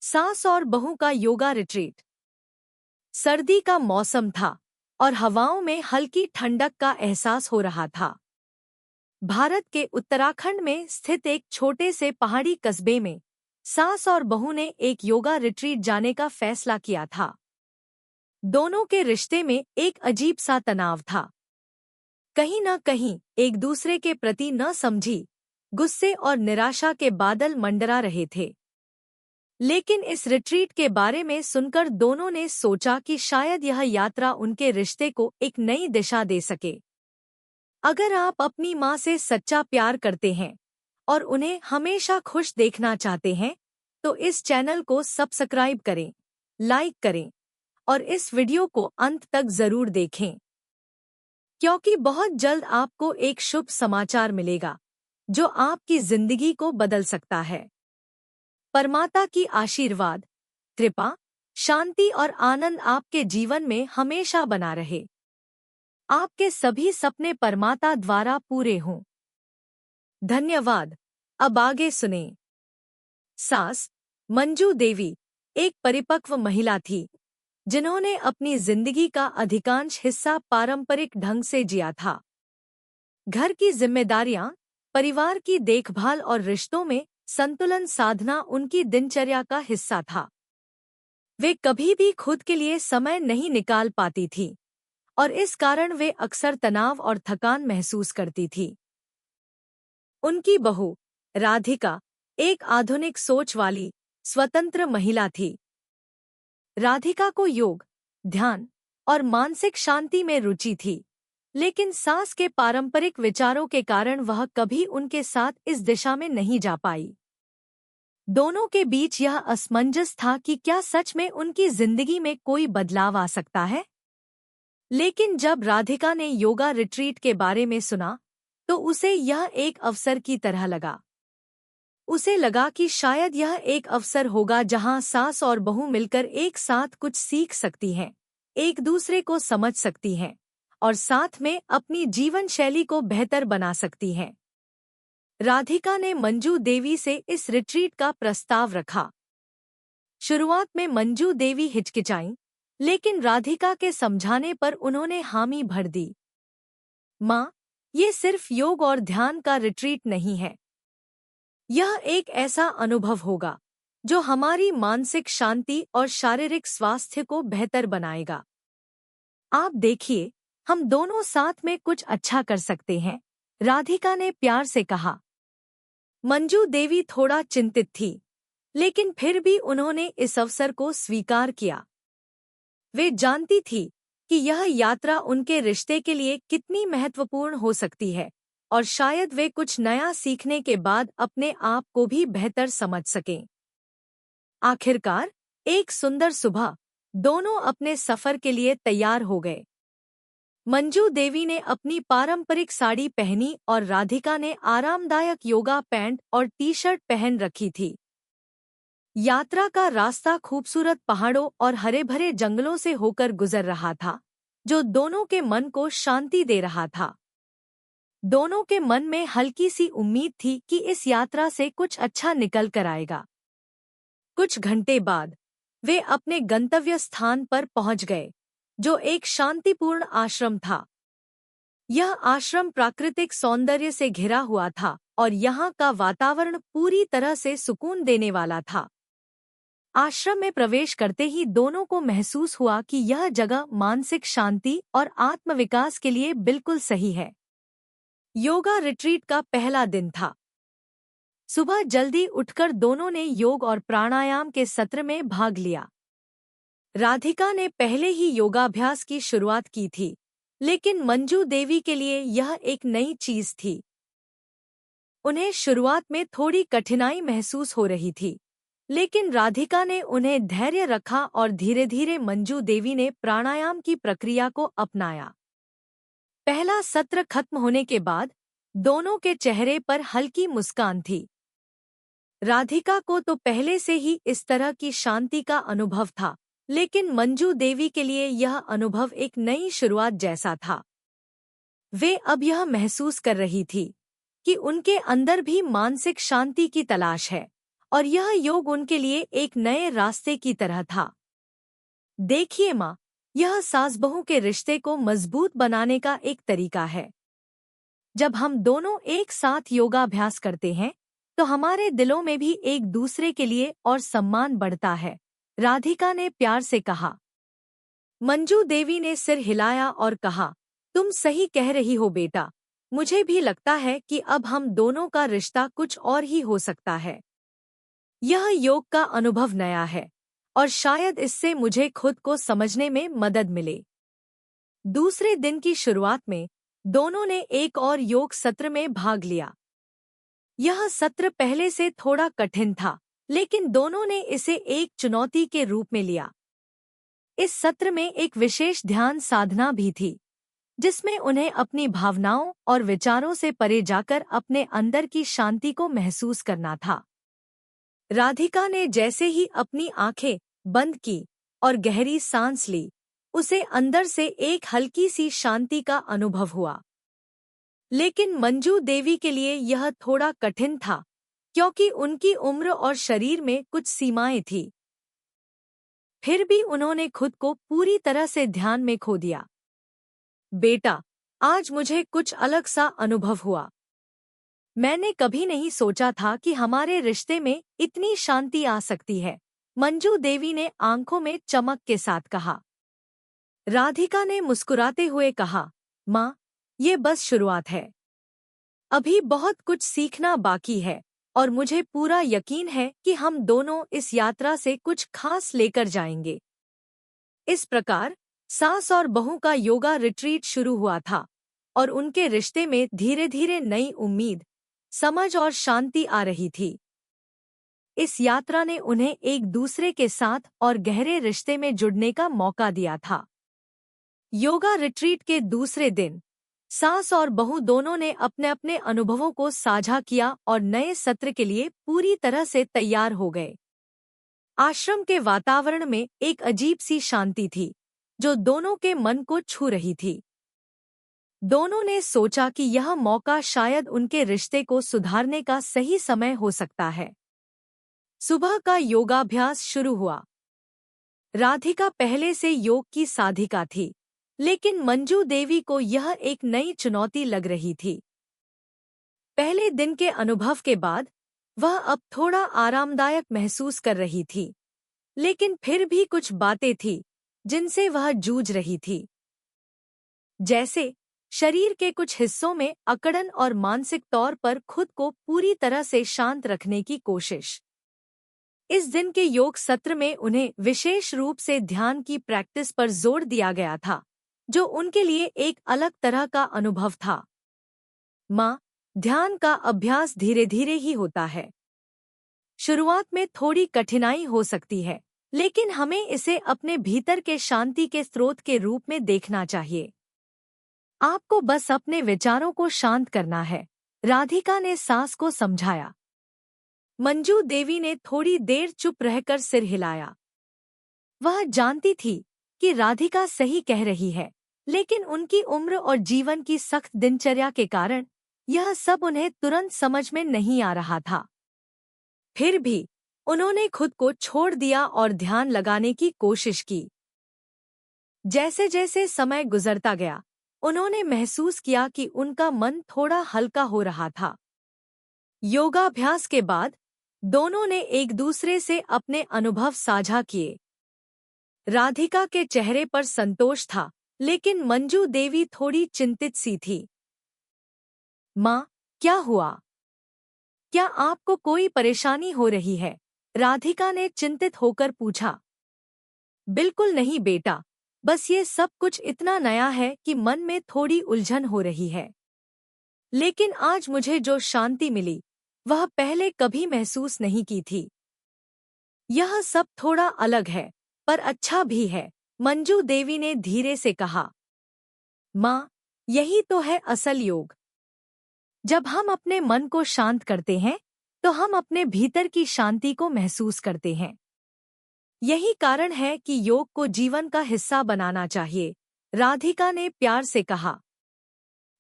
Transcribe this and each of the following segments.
सास और बहू का योगा रिट्रीट। सर्दी का मौसम था और हवाओं में हल्की ठंडक का एहसास हो रहा था। भारत के उत्तराखंड में स्थित एक छोटे से पहाड़ी कस्बे में सास और बहू ने एक योगा रिट्रीट जाने का फैसला किया था। दोनों के रिश्ते में एक अजीब सा तनाव था। कहीं न कहीं एक दूसरे के प्रति न समझी, गुस्से और निराशा के बादल मंडरा रहे थे। लेकिन इस रिट्रीट के बारे में सुनकर दोनों ने सोचा कि शायद यह यात्रा उनके रिश्ते को एक नई दिशा दे सके। अगर आप अपनी माँ से सच्चा प्यार करते हैं और उन्हें हमेशा खुश देखना चाहते हैं, तो इस चैनल को सब्सक्राइब करें, लाइक करें और इस वीडियो को अंत तक जरूर देखें, क्योंकि बहुत जल्द आपको एक शुभ समाचार मिलेगा जो आपकी जिंदगी को बदल सकता है। परमात्मा की आशीर्वाद, कृपा, शांति और आनंद आपके जीवन में हमेशा बना रहे। आपके सभी सपने परमात्मा द्वारा पूरे हों। धन्यवाद। अब आगे सुनें। सास मंजू देवी एक परिपक्व महिला थी जिन्होंने अपनी जिंदगी का अधिकांश हिस्सा पारंपरिक ढंग से जिया था। घर की जिम्मेदारियां, परिवार की देखभाल और रिश्तों में संतुलन साधना उनकी दिनचर्या का हिस्सा था। वे कभी भी खुद के लिए समय नहीं निकाल पाती थी और इस कारण वे अक्सर तनाव और थकान महसूस करती थी। उनकी बहू राधिका एक आधुनिक सोच वाली स्वतंत्र महिला थी। राधिका को योग, ध्यान और मानसिक शांति में रुचि थी, लेकिन सास के पारंपरिक विचारों के कारण वह कभी उनके साथ इस दिशा में नहीं जा पाई। दोनों के बीच यह असमंजस था कि क्या सच में उनकी जिंदगी में कोई बदलाव आ सकता है। लेकिन जब राधिका ने योगा रिट्रीट के बारे में सुना, तो उसे यह एक अवसर की तरह लगा। उसे लगा कि शायद यह एक अवसर होगा जहां सास और बहू मिलकर एक साथ कुछ सीख सकती हैं, एक दूसरे को समझ सकती हैं और साथ में अपनी जीवन शैली को बेहतर बना सकती हैं। राधिका ने मंजू देवी से इस रिट्रीट का प्रस्ताव रखा। शुरुआत में मंजू देवी हिचकिचाईं, लेकिन राधिका के समझाने पर उन्होंने हामी भर दी। माँ, ये सिर्फ योग और ध्यान का रिट्रीट नहीं है। यह एक ऐसा अनुभव होगा जो हमारी मानसिक शांति और शारीरिक स्वास्थ्य को बेहतर बनाएगा। आप देखिए, हम दोनों साथ में कुछ अच्छा कर सकते हैं, राधिका ने प्यार से कहा। मंजू देवी थोड़ा चिंतित थी, लेकिन फिर भी उन्होंने इस अवसर को स्वीकार किया। वे जानती थी कि यह यात्रा उनके रिश्ते के लिए कितनी महत्वपूर्ण हो सकती है और शायद वे कुछ नया सीखने के बाद अपने आप को भी बेहतर समझ सकें। आखिरकार एक सुंदर सुबह दोनों अपने सफर के लिए तैयार हो गए। मंजू देवी ने अपनी पारंपरिक साड़ी पहनी और राधिका ने आरामदायक योगा पैंट और टी-शर्ट पहन रखी थी। यात्रा का रास्ता खूबसूरत पहाड़ों और हरे-भरे जंगलों से होकर गुजर रहा था, जो दोनों के मन को शांति दे रहा था। दोनों के मन में हल्की सी उम्मीद थी कि इस यात्रा से कुछ अच्छा निकल कर आएगा। कुछ घंटे बाद वे अपने गंतव्य स्थान पर पहुंच गए, जो एक शांतिपूर्ण आश्रम था। यह आश्रम प्राकृतिक सौंदर्य से घिरा हुआ था और यहाँ का वातावरण पूरी तरह से सुकून देने वाला था। आश्रम में प्रवेश करते ही दोनों को महसूस हुआ कि यह जगह मानसिक शांति और आत्मविकास के लिए बिल्कुल सही है। योगा रिट्रीट का पहला दिन था। सुबह जल्दी उठकर दोनों ने योग और प्राणायाम के सत्र में भाग लिया। राधिका ने पहले ही योगाभ्यास की शुरुआत की थी, लेकिन मंजू देवी के लिए यह एक नई चीज थी। उन्हें शुरुआत में थोड़ी कठिनाई महसूस हो रही थी, लेकिन राधिका ने उन्हें धैर्य रखा और धीरे-धीरे मंजू देवी ने प्राणायाम की प्रक्रिया को अपनाया। पहला सत्र खत्म होने के बाद दोनों के चेहरे पर हल्की मुस्कान थी। राधिका को तो पहले से ही इस तरह की शांति का अनुभव था, लेकिन मंजू देवी के लिए यह अनुभव एक नई शुरुआत जैसा था। वे अब यह महसूस कर रही थी कि उनके अंदर भी मानसिक शांति की तलाश है और यह योग उनके लिए एक नए रास्ते की तरह था। देखिए माँ, यह सास बहू के रिश्ते को मजबूत बनाने का एक तरीका है। जब हम दोनों एक साथ योगाभ्यास करते हैं तो हमारे दिलों में भी एक दूसरे के लिए और सम्मान बढ़ता है, राधिका ने प्यार से कहा। मंजू देवी ने सिर हिलाया और कहा, तुम सही कह रही हो बेटा, मुझे भी लगता है कि अब हम दोनों का रिश्ता कुछ और ही हो सकता है। यह योग का अनुभव नया है और शायद इससे मुझे खुद को समझने में मदद मिले। दूसरे दिन की शुरुआत में दोनों ने एक और योग सत्र में भाग लिया। यह सत्र पहले से थोड़ा कठिन था, लेकिन दोनों ने इसे एक चुनौती के रूप में लिया। इस सत्र में एक विशेष ध्यान साधना भी थी, जिसमें उन्हें अपनी भावनाओं और विचारों से परे जाकर अपने अंदर की शांति को महसूस करना था। राधिका ने जैसे ही अपनी आंखें बंद की और गहरी सांस ली, उसे अंदर से एक हल्की सी शांति का अनुभव हुआ। लेकिन मंजू देवी के लिए यह थोड़ा कठिन था, क्योंकि उनकी उम्र और शरीर में कुछ सीमाएं थीं। फिर भी उन्होंने खुद को पूरी तरह से ध्यान में खो दिया। बेटा, आज मुझे कुछ अलग सा अनुभव हुआ। मैंने कभी नहीं सोचा था कि हमारे रिश्ते में इतनी शांति आ सकती है, मंजू देवी ने आंखों में चमक के साथ कहा। राधिका ने मुस्कुराते हुए कहा, माँ, ये बस शुरुआत है। अभी बहुत कुछ सीखना बाकी है और मुझे पूरा यकीन है कि हम दोनों इस यात्रा से कुछ खास लेकर जाएंगे। इस प्रकार सास और बहू का योगा रिट्रीट शुरू हुआ था और उनके रिश्ते में धीरे धीरे नई उम्मीद, समझ और शांति आ रही थी। इस यात्रा ने उन्हें एक दूसरे के साथ और गहरे रिश्ते में जुड़ने का मौका दिया था। योगा रिट्रीट के दूसरे दिन सास और बहू दोनों ने अपने अपने अनुभवों को साझा किया और नए सत्र के लिए पूरी तरह से तैयार हो गए। आश्रम के वातावरण में एक अजीब सी शांति थी, जो दोनों के मन को छू रही थी। दोनों ने सोचा कि यह मौका शायद उनके रिश्ते को सुधारने का सही समय हो सकता है। सुबह का योगाभ्यास शुरू हुआ। राधिका पहले से योग की साधिका थी, लेकिन मंजू देवी को यह एक नई चुनौती लग रही थी। पहले दिन के अनुभव के बाद वह अब थोड़ा आरामदायक महसूस कर रही थी, लेकिन फिर भी कुछ बातें थीं जिनसे वह जूझ रही थी। जैसे शरीर के कुछ हिस्सों में अकड़न और मानसिक तौर पर खुद को पूरी तरह से शांत रखने की कोशिश। इस दिन के योग सत्र में उन्हें विशेष रूप से ध्यान की प्रैक्टिस पर जोर दिया गया था, जो उनके लिए एक अलग तरह का अनुभव था। माँ, ध्यान का अभ्यास धीरे धीरे ही होता है। शुरुआत में थोड़ी कठिनाई हो सकती है, लेकिन हमें इसे अपने भीतर के शांति के स्रोत के रूप में देखना चाहिए। आपको बस अपने विचारों को शांत करना है, राधिका ने सास को समझाया। मंजू देवी ने थोड़ी देर चुप रहकर सिर हिलाया। वह जानती थी कि राधिका सही कह रही है, लेकिन उनकी उम्र और जीवन की सख्त दिनचर्या के कारण यह सब उन्हें तुरंत समझ में नहीं आ रहा था। फिर भी उन्होंने खुद को छोड़ दिया और ध्यान लगाने की कोशिश की। जैसे जैसे समय गुजरता गया, उन्होंने महसूस किया कि उनका मन थोड़ा हल्का हो रहा था। योगाभ्यास के बाद दोनों ने एक दूसरे से अपने अनुभव साझा किए। राधिका के चेहरे पर संतोष था, लेकिन मंजू देवी थोड़ी चिंतित सी थी। माँ, क्या हुआ? क्या आपको कोई परेशानी हो रही है? राधिका ने चिंतित होकर पूछा। बिल्कुल नहीं बेटा, बस ये सब कुछ इतना नया है कि मन में थोड़ी उलझन हो रही है। लेकिन आज मुझे जो शांति मिली, वह पहले कभी महसूस नहीं की थी। यह सब थोड़ा अलग है, पर अच्छा भी है, मंजू देवी ने धीरे से कहा। माँ, यही तो है असल योग। जब हम अपने मन को शांत करते हैं, तो हम अपने भीतर की शांति को महसूस करते हैं। यही कारण है कि योग को जीवन का हिस्सा बनाना चाहिए, राधिका ने प्यार से कहा।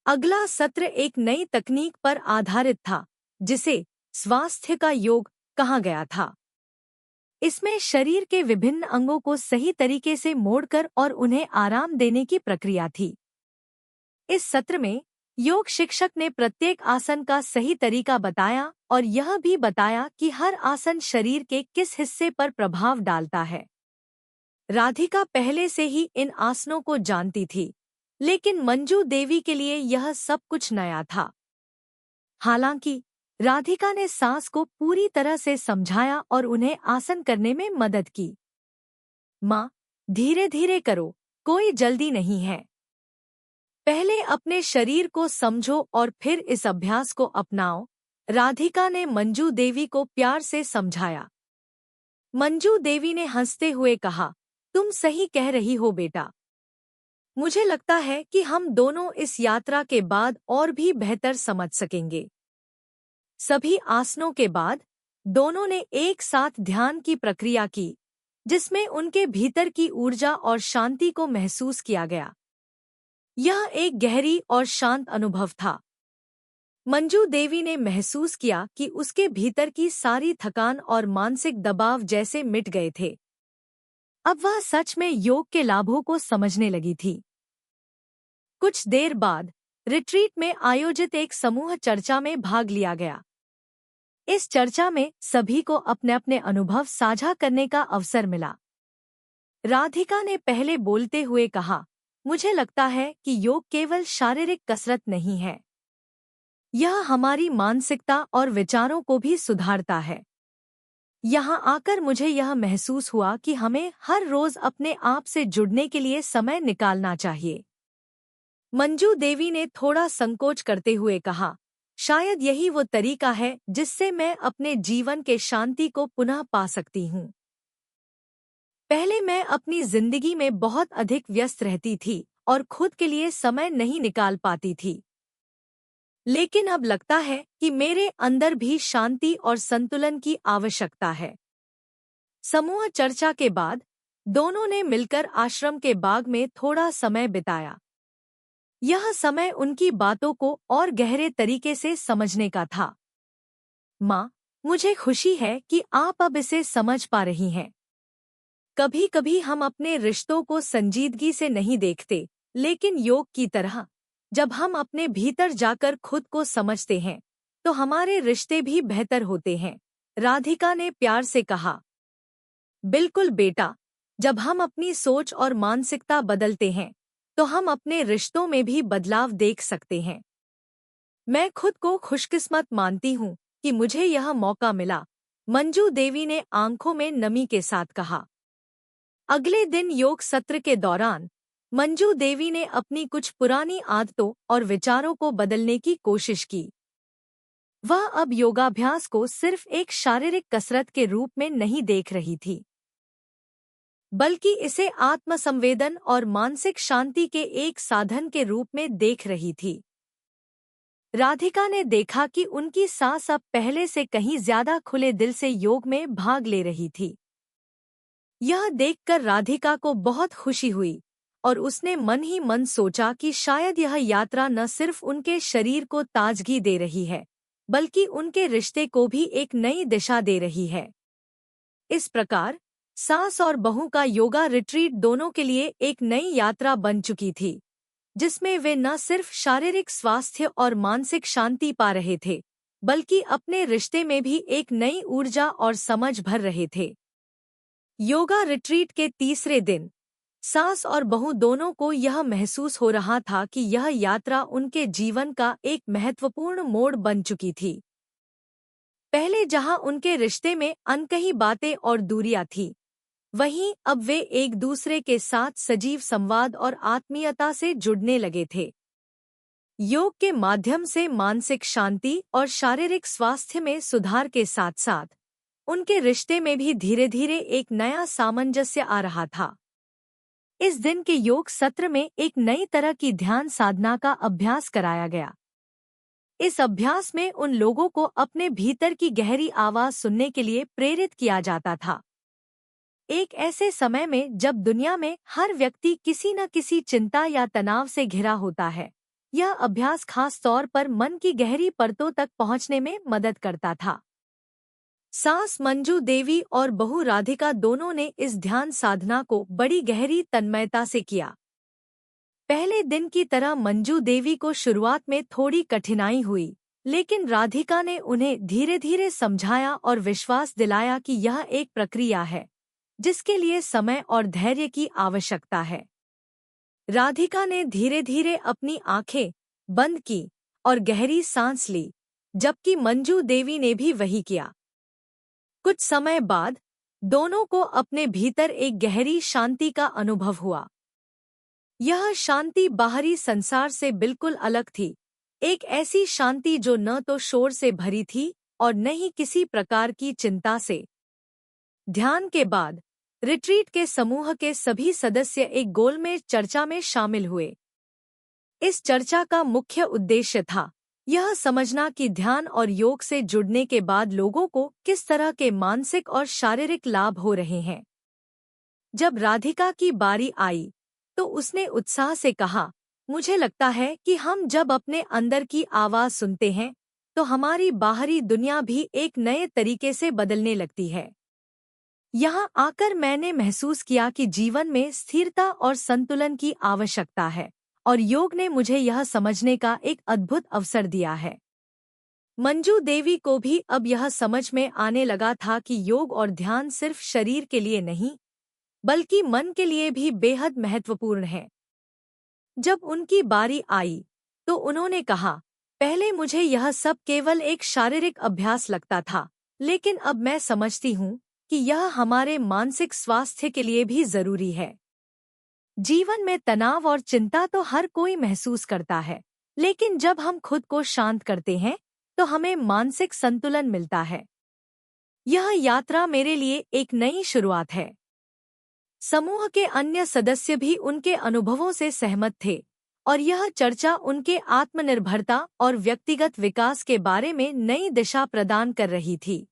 अगला सत्र एक नई तकनीक पर आधारित था, जिसे स्वास्थ्य का योग कहा गया था। इसमें शरीर के विभिन्न अंगों को सही तरीके से मोड़कर और उन्हें आराम देने की प्रक्रिया थी। इस सत्र में योग शिक्षक ने प्रत्येक आसन का सही तरीका बताया और यह भी बताया कि हर आसन शरीर के किस हिस्से पर प्रभाव डालता है। राधिका पहले से ही इन आसनों को जानती थी, लेकिन मंजू देवी के लिए यह सब कुछ नया था। हालांकि राधिका ने सांस को पूरी तरह से समझाया और उन्हें आसन करने में मदद की। माँ, धीरे धीरे करो, कोई जल्दी नहीं है। पहले अपने शरीर को समझो और फिर इस अभ्यास को अपनाओ, राधिका ने मंजू देवी को प्यार से समझाया। मंजू देवी ने हंसते हुए कहा, तुम सही कह रही हो बेटा। मुझे लगता है कि हम दोनों इस यात्रा के बाद और भी बेहतर समझ सकेंगे। सभी आसनों के बाद दोनों ने एक साथ ध्यान की प्रक्रिया की, जिसमें उनके भीतर की ऊर्जा और शांति को महसूस किया गया। यह एक गहरी और शांत अनुभव था। मंजू देवी ने महसूस किया कि उसके भीतर की सारी थकान और मानसिक दबाव जैसे मिट गए थे। अब वह सच में योग के लाभों को समझने लगी थी। कुछ देर बाद रिट्रीट में आयोजित एक समूह चर्चा में भाग लिया गया। इस चर्चा में सभी को अपने अपने अनुभव साझा करने का अवसर मिला। राधिका ने पहले बोलते हुए कहा, मुझे लगता है कि योग केवल शारीरिक कसरत नहीं है, यह हमारी मानसिकता और विचारों को भी सुधारता है। यहाँ आकर मुझे यह महसूस हुआ कि हमें हर रोज अपने आप से जुड़ने के लिए समय निकालना चाहिए। मंजू देवी ने थोड़ा संकोच करते हुए कहा, शायद यही वो तरीका है जिससे मैं अपने जीवन के शांति को पुनः पा सकती हूँ। पहले मैं अपनी जिंदगी में बहुत अधिक व्यस्त रहती थी और खुद के लिए समय नहीं निकाल पाती थी। लेकिन अब लगता है कि मेरे अंदर भी शांति और संतुलन की आवश्यकता है। समूह चर्चा के बाद दोनों ने मिलकर आश्रम के बाग में थोड़ा समय बिताया। यह समय उनकी बातों को और गहरे तरीके से समझने का था। माँ, मुझे खुशी है कि आप अब इसे समझ पा रही हैं। कभी कभी हम अपने रिश्तों को संजीदगी से नहीं देखते, लेकिन योग की तरह जब हम अपने भीतर जाकर खुद को समझते हैं, तो हमारे रिश्ते भी बेहतर होते हैं, राधिका ने प्यार से कहा। बिल्कुल बेटा, जब हम अपनी सोच और मानसिकता बदलते हैं, तो हम अपने रिश्तों में भी बदलाव देख सकते हैं। मैं खुद को खुशकिस्मत मानती हूँ कि मुझे यह मौका मिला, मंजू देवी ने आंखों में नमी के साथ कहा। अगले दिन योग सत्र के दौरान मंजू देवी ने अपनी कुछ पुरानी आदतों और विचारों को बदलने की कोशिश की। वह अब योगाभ्यास को सिर्फ एक शारीरिक कसरत के रूप में नहीं देख रही थी, बल्कि इसे आत्मसंवेदन और मानसिक शांति के एक साधन के रूप में देख रही थी। राधिका ने देखा कि उनकी सास अब पहले से कहीं ज्यादा खुले दिल से योग में भाग ले रही थी। यह देखकर राधिका को बहुत खुशी हुई और उसने मन ही मन सोचा कि शायद यह यात्रा न सिर्फ उनके शरीर को ताजगी दे रही है, बल्कि उनके रिश्ते को भी एक नई दिशा दे रही है। इस प्रकार सास और बहू का योगा रिट्रीट दोनों के लिए एक नई यात्रा बन चुकी थी, जिसमें वे न सिर्फ शारीरिक स्वास्थ्य और मानसिक शांति पा रहे थे, बल्कि अपने रिश्ते में भी एक नई ऊर्जा और समझ भर रहे थे। योगा रिट्रीट के तीसरे दिन सास और बहू दोनों को यह महसूस हो रहा था कि यह यात्रा उनके जीवन का एक महत्वपूर्ण मोड़ बन चुकी थी। पहले जहां उनके रिश्ते में अनकही बातें और दूरियां थीं, वहीं अब वे एक दूसरे के साथ सजीव संवाद और आत्मीयता से जुड़ने लगे थे। योग के माध्यम से मानसिक शांति और शारीरिक स्वास्थ्य में सुधार के साथ साथ उनके रिश्ते में भी धीरे धीरे एक नया सामंजस्य आ रहा था। इस दिन के योग सत्र में एक नई तरह की ध्यान साधना का अभ्यास कराया गया। इस अभ्यास में उन लोगों को अपने भीतर की गहरी आवाज सुनने के लिए प्रेरित किया जाता था। एक ऐसे समय में जब दुनिया में हर व्यक्ति किसी न किसी चिंता या तनाव से घिरा होता है, यह अभ्यास खास तौर पर मन की गहरी परतों तक पहुंचने में मदद करता था। सास मंजू देवी और बहू राधिका दोनों ने इस ध्यान साधना को बड़ी गहरी तन्मयता से किया। पहले दिन की तरह मंजू देवी को शुरुआत में थोड़ी कठिनाई हुई, लेकिन राधिका ने उन्हें धीरे धीरे समझाया और विश्वास दिलाया कि यह एक प्रक्रिया है जिसके लिए समय और धैर्य की आवश्यकता है। राधिका ने धीरे धीरे अपनी आंखें बंद की और गहरी सांस ली, जबकि मंजू देवी ने भी वही किया। कुछ समय बाद दोनों को अपने भीतर एक गहरी शांति का अनुभव हुआ। यह शांति बाहरी संसार से बिल्कुल अलग थी, एक ऐसी शांति जो न तो शोर से भरी थी और न ही किसी प्रकार की चिंता से। ध्यान के बाद रिट्रीट के समूह के सभी सदस्य एक गोलमेज चर्चा में शामिल हुए। इस चर्चा का मुख्य उद्देश्य था यह समझना कि ध्यान और योग से जुड़ने के बाद लोगों को किस तरह के मानसिक और शारीरिक लाभ हो रहे हैं। जब राधिका की बारी आई तो उसने उत्साह से कहा, मुझे लगता है कि हम जब अपने अंदर की आवाज सुनते हैं तो हमारी बाहरी दुनिया भी एक नए तरीके से बदलने लगती है। यहाँ आकर मैंने महसूस किया कि जीवन में स्थिरता और संतुलन की आवश्यकता है और योग ने मुझे यह समझने का एक अद्भुत अवसर दिया है। मंजू देवी को भी अब यह समझ में आने लगा था कि योग और ध्यान सिर्फ शरीर के लिए नहीं, बल्कि मन के लिए भी बेहद महत्वपूर्ण है। जब उनकी बारी आई तो उन्होंने कहा, पहले मुझे यह सब केवल एक शारीरिक अभ्यास लगता था, लेकिन अब मैं समझती हूँ कि यह हमारे मानसिक स्वास्थ्य के लिए भी जरूरी है। जीवन में तनाव और चिंता तो हर कोई महसूस करता है, लेकिन जब हम खुद को शांत करते हैं तो हमें मानसिक संतुलन मिलता है। यह यात्रा मेरे लिए एक नई शुरुआत है। समूह के अन्य सदस्य भी उनके अनुभवों से सहमत थे और यह चर्चा उनके आत्मनिर्भरता और व्यक्तिगत विकास के बारे में नई दिशा प्रदान कर रही थी।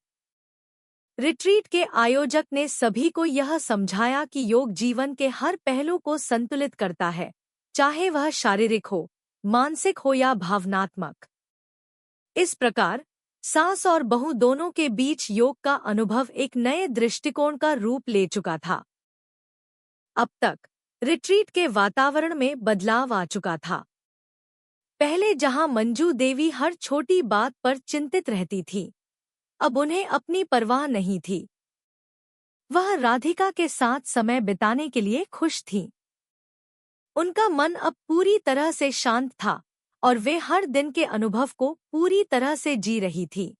रिट्रीट के आयोजक ने सभी को यह समझाया कि योग जीवन के हर पहलू को संतुलित करता है, चाहे वह शारीरिक हो, मानसिक हो या भावनात्मक। इस प्रकार सास और बहू दोनों के बीच योग का अनुभव एक नए दृष्टिकोण का रूप ले चुका था। अब तक रिट्रीट के वातावरण में बदलाव आ चुका था। पहले जहां मंजू देवी हर छोटी बात पर चिंतित रहती थी, अब उन्हें अपनी परवाह नहीं थी। वह राधिका के साथ समय बिताने के लिए खुश थीं। उनका मन अब पूरी तरह से शांत था और वे हर दिन के अनुभव को पूरी तरह से जी रही थी।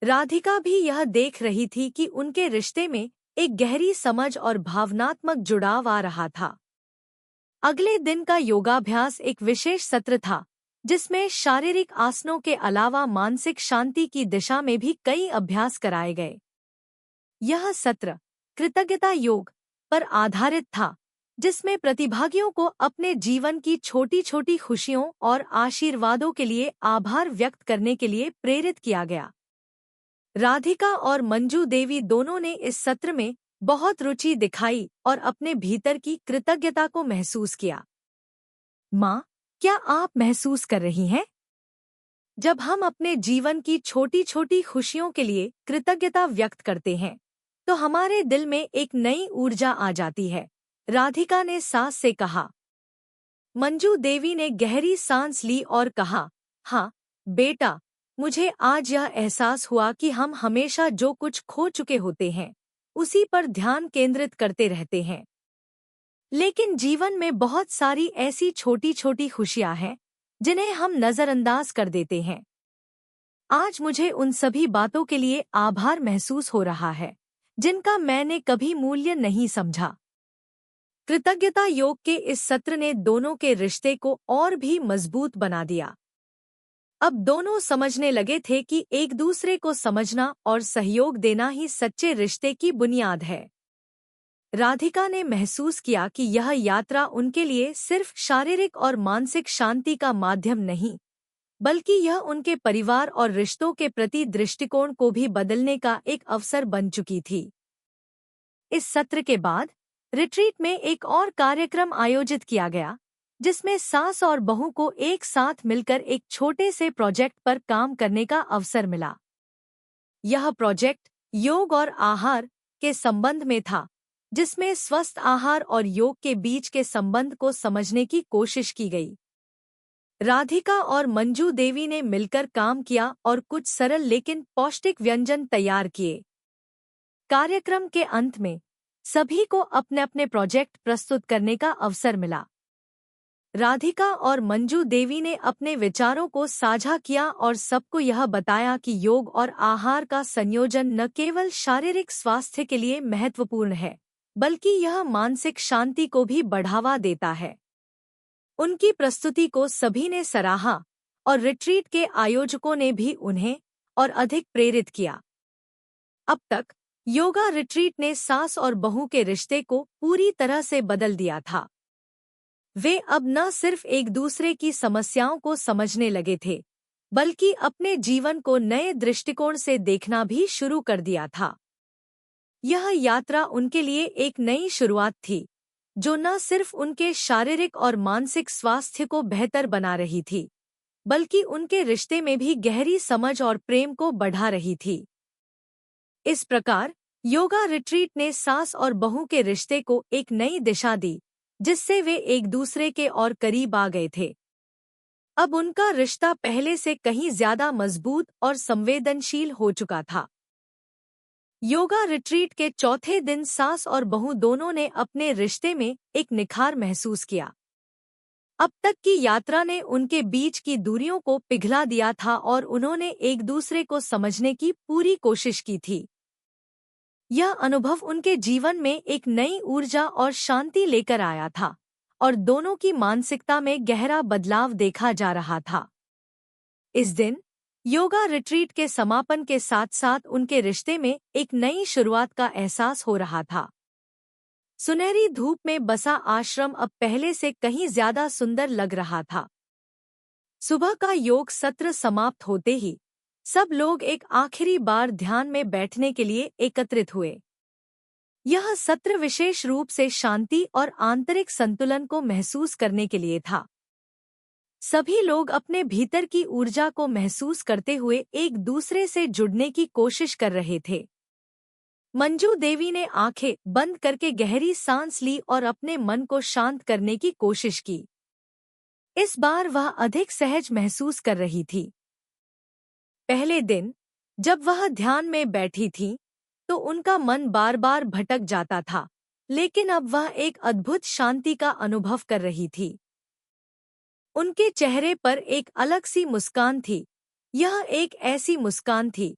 राधिका भी यह देख रही थी कि उनके रिश्ते में एक गहरी समझ और भावनात्मक जुड़ाव आ रहा था। अगले दिन का योगाभ्यास एक विशेष सत्र था, जिसमें शारीरिक आसनों के अलावा मानसिक शांति की दिशा में भी कई अभ्यास कराए गए। यह सत्र कृतज्ञता योग पर आधारित था, जिसमें प्रतिभागियों को अपने जीवन की छोटी छोटी खुशियों और आशीर्वादों के लिए आभार व्यक्त करने के लिए प्रेरित किया गया। राधिका और मंजू देवी दोनों ने इस सत्र में बहुत रुचि दिखाई और अपने भीतर की कृतज्ञता को महसूस किया। माँ, क्या आप महसूस कर रही हैं? जब हम अपने जीवन की छोटी छोटी खुशियों के लिए कृतज्ञता व्यक्त करते हैं तो हमारे दिल में एक नई ऊर्जा आ जाती है, राधिका ने सास से कहा। मंजू देवी ने गहरी सांस ली और कहा, हाँ बेटा, मुझे आज यह एहसास हुआ कि हम हमेशा जो कुछ खो चुके होते हैं उसी पर ध्यान केंद्रित करते रहते हैं, लेकिन जीवन में बहुत सारी ऐसी छोटी छोटी खुशियां हैं जिन्हें हम नजरअंदाज कर देते हैं। आज मुझे उन सभी बातों के लिए आभार महसूस हो रहा है जिनका मैंने कभी मूल्य नहीं समझा। कृतज्ञता योग के इस सत्र ने दोनों के रिश्ते को और भी मजबूत बना दिया। अब दोनों समझने लगे थे कि एक दूसरे को समझना और सहयोग देना ही सच्चे रिश्ते की बुनियाद है। राधिका ने महसूस किया कि यह यात्रा उनके लिए सिर्फ शारीरिक और मानसिक शांति का माध्यम नहीं, बल्कि यह उनके परिवार और रिश्तों के प्रति दृष्टिकोण को भी बदलने का एक अवसर बन चुकी थी। इस सत्र के बाद रिट्रीट में एक और कार्यक्रम आयोजित किया गया, जिसमें सास और बहू को एक साथ मिलकर एक छोटे से प्रोजेक्ट पर काम करने का अवसर मिला। यह प्रोजेक्ट योग और आहार के संबंध में था, जिसमें स्वस्थ आहार और योग के बीच के संबंध को समझने की कोशिश की गई। राधिका और मंजू देवी ने मिलकर काम किया और कुछ सरल लेकिन पौष्टिक व्यंजन तैयार किए। कार्यक्रम के अंत में सभी को अपने अपने प्रोजेक्ट प्रस्तुत करने का अवसर मिला। राधिका और मंजू देवी ने अपने विचारों को साझा किया और सबको यह बताया कि योग और आहार का संयोजन न केवल शारीरिक स्वास्थ्य के लिए महत्वपूर्ण है, बल्कि यह मानसिक शांति को भी बढ़ावा देता है। उनकी प्रस्तुति को सभी ने सराहा और रिट्रीट के आयोजकों ने भी उन्हें और अधिक प्रेरित किया। अब तक योगा रिट्रीट ने सास और बहू के रिश्ते को पूरी तरह से बदल दिया था। वे अब न सिर्फ एक दूसरे की समस्याओं को समझने लगे थे, बल्कि अपने जीवन को नए दृष्टिकोण से देखना भी शुरू कर दिया था। यह यात्रा उनके लिए एक नई शुरुआत थी, जो न सिर्फ उनके शारीरिक और मानसिक स्वास्थ्य को बेहतर बना रही थी, बल्कि उनके रिश्ते में भी गहरी समझ और प्रेम को बढ़ा रही थी। इस प्रकार योगा रिट्रीट ने सास और बहू के रिश्ते को एक नई दिशा दी, जिससे वे एक दूसरे के और करीब आ गए थे। अब उनका रिश्ता पहले से कहीं ज्यादा मजबूत और संवेदनशील हो चुका था। योगा रिट्रीट के चौथे दिन सास और बहू दोनों ने अपने रिश्ते में एक निखार महसूस किया। अब तक की यात्रा ने उनके बीच की दूरियों को पिघला दिया था और उन्होंने एक दूसरे को समझने की पूरी कोशिश की थी। यह अनुभव उनके जीवन में एक नई ऊर्जा और शांति लेकर आया था और दोनों की मानसिकता में गहरा बदलाव देखा जा रहा था। इस दिन योगा रिट्रीट के समापन के साथ साथ उनके रिश्ते में एक नई शुरुआत का एहसास हो रहा था। सुनहरी धूप में बसा आश्रम अब पहले से कहीं ज्यादा सुंदर लग रहा था। सुबह का योग सत्र समाप्त होते ही सब लोग एक आखिरी बार ध्यान में बैठने के लिए एकत्रित हुए। यह सत्र विशेष रूप से शांति और आंतरिक संतुलन को महसूस करने के लिए था। सभी लोग अपने भीतर की ऊर्जा को महसूस करते हुए एक दूसरे से जुड़ने की कोशिश कर रहे थे। मंजू देवी ने आंखें बंद करके गहरी सांस ली और अपने मन को शांत करने की कोशिश की। इस बार वह अधिक सहज महसूस कर रही थी। पहले दिन जब वह ध्यान में बैठी थी, तो उनका मन बार बार भटक जाता था, लेकिन अब वह एक अद्भुत शांति का अनुभव कर रही थी। उनके चेहरे पर एक अलग सी मुस्कान थी। यह एक ऐसी मुस्कान थी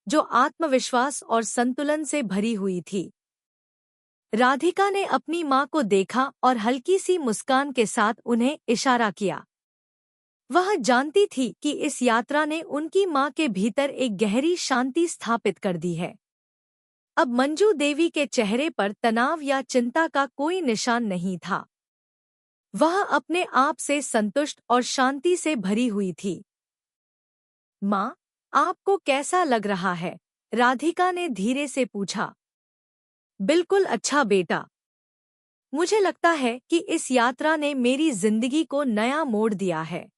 जो आत्मविश्वास और संतुलन से भरी हुई थी। राधिका ने अपनी माँ को देखा और हल्की सी मुस्कान के साथ उन्हें इशारा किया। वह जानती थी कि इस यात्रा ने उनकी माँ के भीतर एक गहरी शांति स्थापित कर दी है। अब मंजू देवी के चेहरे पर तनाव या चिंता का कोई निशान नहीं था। वह अपने आप से संतुष्ट और शांति से भरी हुई थी। माँ, आपको कैसा लग रहा है? राधिका ने धीरे से पूछा। बिल्कुल अच्छा बेटा। मुझे लगता है कि इस यात्रा ने मेरी जिंदगी को नया मोड़ दिया है।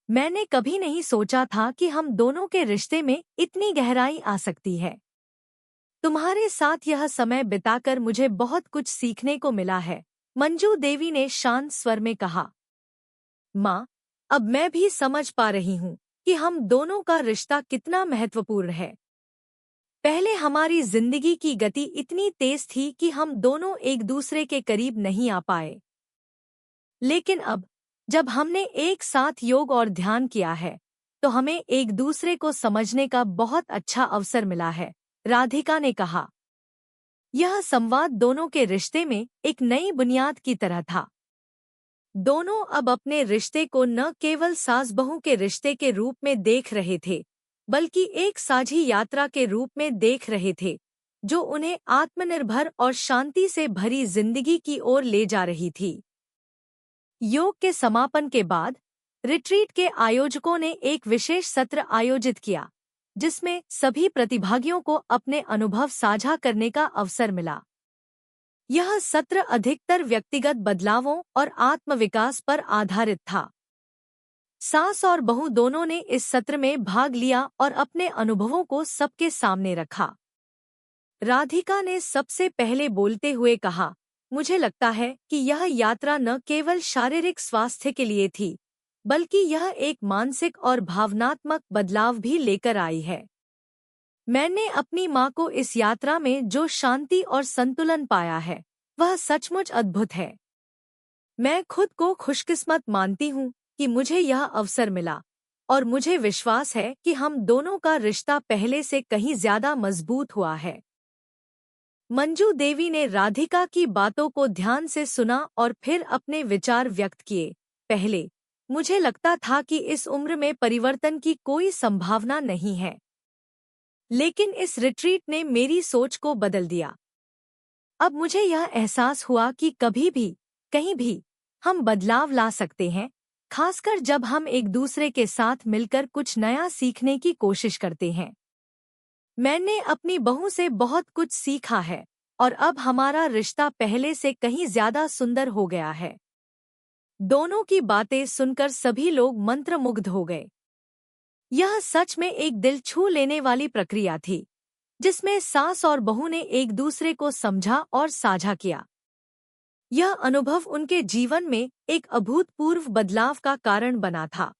मैंने कभी नहीं सोचा था कि हम दोनों के रिश्ते में इतनी गहराई आ सकती है। तुम्हारे साथ यह समय बिताकर मुझे बहुत कुछ सीखने को मिला है, मंजू देवी ने शांत स्वर में कहा। माँ, अब मैं भी समझ पा रही हूँ कि हम दोनों का रिश्ता कितना महत्वपूर्ण है। पहले हमारी जिंदगी की गति इतनी तेज थी कि हम दोनों एक दूसरे के करीब नहीं आ पाए। लेकिन अब जब हमने एक साथ योग और ध्यान किया है, तो हमें एक दूसरे को समझने का बहुत अच्छा अवसर मिला है, राधिका ने कहा। यह संवाद दोनों के रिश्ते में एक नई बुनियाद की तरह था। दोनों अब अपने रिश्ते को न केवल सास बहू के रिश्ते के रूप में देख रहे थे, बल्कि एक साझी यात्रा के रूप में देख रहे थे, जो उन्हें आत्मनिर्भर और शांति से भरी जिंदगी की ओर ले जा रही थी। योग के समापन के बाद रिट्रीट के आयोजकों ने एक विशेष सत्र आयोजित किया, जिसमें सभी प्रतिभागियों को अपने अनुभव साझा करने का अवसर मिला। यह सत्र अधिकतर व्यक्तिगत बदलावों और आत्मविकास पर आधारित था। सास और बहू दोनों ने इस सत्र में भाग लिया और अपने अनुभवों को सबके सामने रखा। राधिका ने सबसे पहले बोलते हुए कहा, मुझे लगता है कि यह यात्रा न केवल शारीरिक स्वास्थ्य के लिए थी, बल्कि यह एक मानसिक और भावनात्मक बदलाव भी लेकर आई है। मैंने अपनी माँ को इस यात्रा में जो शांति और संतुलन पाया है, वह सचमुच अद्भुत है। मैं खुद को खुशकिस्मत मानती हूँ कि मुझे यह अवसर मिला, और मुझे विश्वास है कि हम दोनों का रिश्ता पहले से कहीं ज्यादा मजबूत हुआ है। मंजू देवी ने राधिका की बातों को ध्यान से सुना और फिर अपने विचार व्यक्त किए। पहले मुझे लगता था कि इस उम्र में परिवर्तन की कोई संभावना नहीं है, लेकिन इस रिट्रीट ने मेरी सोच को बदल दिया। अब मुझे यह एहसास हुआ कि कभी भी, कहीं भी हम बदलाव ला सकते हैं, खासकर जब हम एक दूसरे के साथ मिलकर कुछ नया सीखने की कोशिश करते हैं। मैंने अपनी बहू से बहुत कुछ सीखा है, और अब हमारा रिश्ता पहले से कहीं ज्यादा सुंदर हो गया है। दोनों की बातें सुनकर सभी लोग मंत्रमुग्ध हो गए। यह सच में एक दिल छू लेने वाली प्रक्रिया थी, जिसमें सास और बहू ने एक दूसरे को समझा और साझा किया। यह अनुभव उनके जीवन में एक अभूतपूर्व बदलाव का कारण बना था।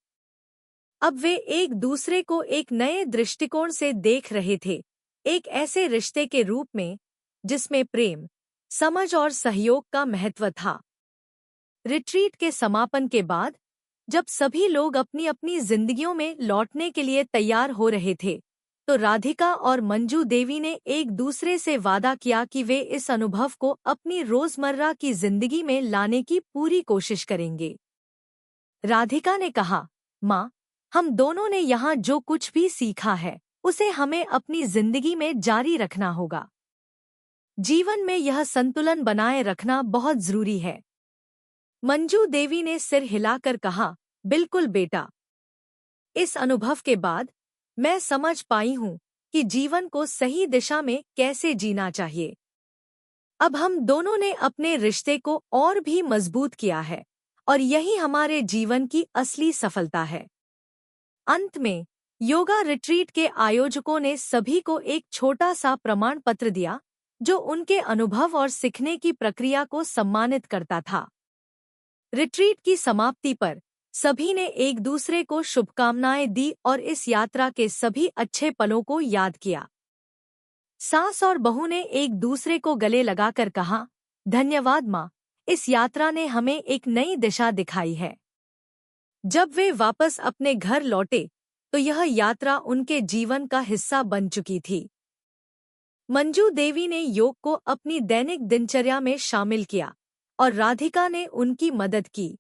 अब वे एक दूसरे को एक नए दृष्टिकोण से देख रहे थे, एक ऐसे रिश्ते के रूप में जिसमें प्रेम, समझ और सहयोग का महत्व था। रिट्रीट के समापन के बाद, जब सभी लोग अपनी अपनी जिंदगियों में लौटने के लिए तैयार हो रहे थे, तो राधिका और मंजू देवी ने एक दूसरे से वादा किया कि वे इस अनुभव को अपनी रोजमर्रा की जिंदगी में लाने की पूरी कोशिश करेंगे। राधिका ने कहा, माँ, हम दोनों ने यहाँ जो कुछ भी सीखा है, उसे हमें अपनी जिंदगी में जारी रखना होगा। जीवन में यह संतुलन बनाए रखना बहुत जरूरी है। मंजू देवी ने सिर हिलाकर कहा, बिल्कुल बेटा। इस अनुभव के बाद मैं समझ पाई हूँ कि जीवन को सही दिशा में कैसे जीना चाहिए। अब हम दोनों ने अपने रिश्ते को और भी मजबूत किया है, और यही हमारे जीवन की असली सफलता है। अंत में योगा रिट्रीट के आयोजकों ने सभी को एक छोटा सा प्रमाण पत्र दिया, जो उनके अनुभव और सीखने की प्रक्रिया को सम्मानित करता था। रिट्रीट की समाप्ति पर सभी ने एक दूसरे को शुभकामनाएं दी और इस यात्रा के सभी अच्छे पलों को याद किया। सास और बहू ने एक दूसरे को गले लगाकर कहा, धन्यवाद माँ, इस यात्रा ने हमें एक नई दिशा दिखाई है। जब वे वापस अपने घर लौटे, तो यह यात्रा उनके जीवन का हिस्सा बन चुकी थी। मंजू देवी ने योग को अपनी दैनिक दिनचर्या में शामिल किया, और राधिका ने उनकी मदद की।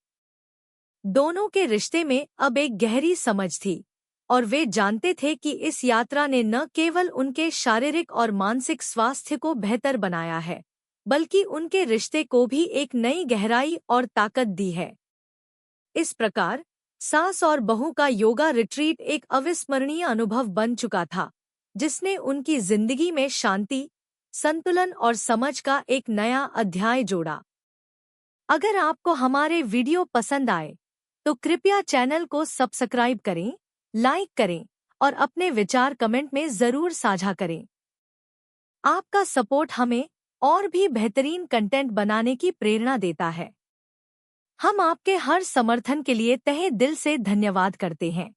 दोनों के रिश्ते में अब एक गहरी समझ थी, और वे जानते थे कि इस यात्रा ने न केवल उनके शारीरिक और मानसिक स्वास्थ्य को बेहतर बनाया है, बल्कि उनके रिश्ते को भी एक नई गहराई और ताकत दी है। इस प्रकार सास और बहू का योगा रिट्रीट एक अविस्मरणीय अनुभव बन चुका था, जिसने उनकी जिंदगी में शांति, संतुलन और समझ का एक नया अध्याय जोड़ा। अगर आपको हमारे वीडियो पसंद आए, तो कृपया चैनल को सब्सक्राइब करें, लाइक करें और अपने विचार कमेंट में जरूर साझा करें। आपका सपोर्ट हमें और भी बेहतरीन कंटेंट बनाने की प्रेरणा देता है। हम आपके हर समर्थन के लिए तहे दिल से धन्यवाद करते हैं।